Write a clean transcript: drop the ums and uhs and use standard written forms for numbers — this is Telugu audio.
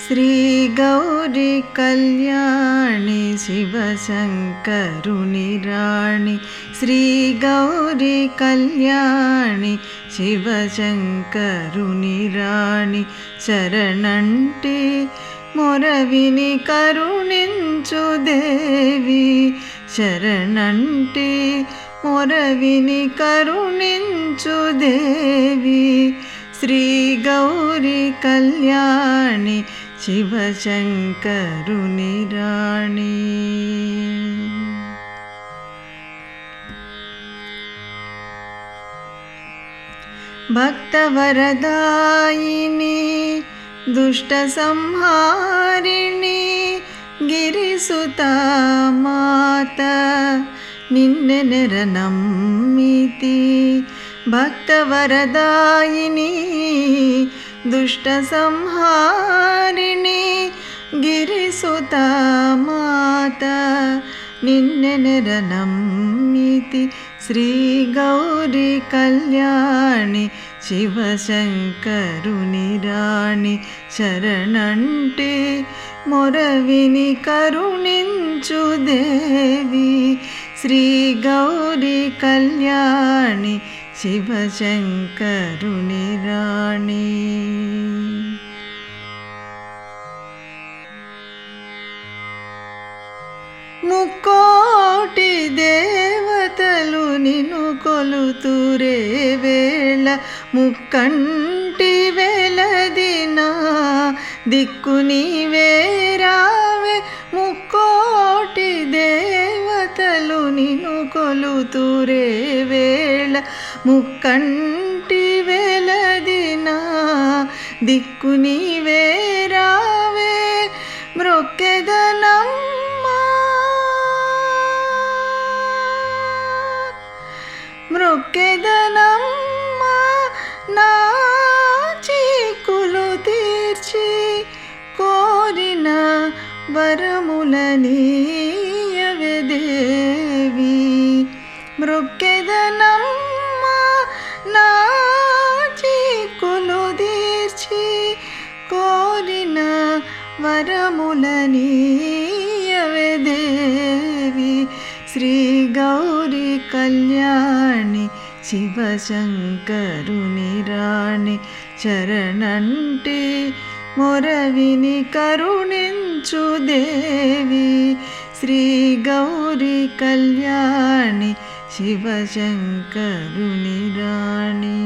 శ్రీ గౌరీ కళ్యాణి శివశంకరుని రాణి శ్రీ గౌరీ కళ్యాణి శివశంకరుని రాణి శరణంటి మొరవిని కరుణించు దేవి శరణంటి మొరవిని కరుణించు దేవి శ్రీ గౌరీ కళ్యాణి శివశంకరుని రాణి. భక్తవరదాయిని దుష్ట సంహారిణి గిరిసుత మాత నిన్నె నెరనమ్మితి భక్తవరదాయిని దుష్ట సంహారిణి గిరిసుత మాత నిన్నె నెరనమ్మితి శ్రీ గౌరీ కళ్యాణి శివశంకరుని రాణి శరణంటి మొరవిని కరుణించు దేవి శ్రీ గౌరీ కళ్యాణి శివశంకరుని రాణి. ముక్కోటి దేవతలు నిన్ను కొలుతురే వేళ ముక్కంటి వెలదిన దిక్కు నీవే రావే ముక్కోటి దేవతలు నిన్ను కొలుతురే వేళ ముక్కంటి వెలదిన దిక్కు నీవే రావే మ్రొక్కెదనమ్మా మ్రొక్కెదనమ్మా నా చీకులు తీర్చి కోరిన వరములనీయవే దేవి మ్రొక్కెదనమ్మా నా చీకులు తీర్చి కోరిన వరములనీయవే దేవి శ్రీ గౌరీ కళ్యాణి శివశంకరుని రాణి శరణంటి మొరవిని కరుణించు దేవి శ్రీ గౌరీ కళ్యాణి శివశంకరుని రాణి.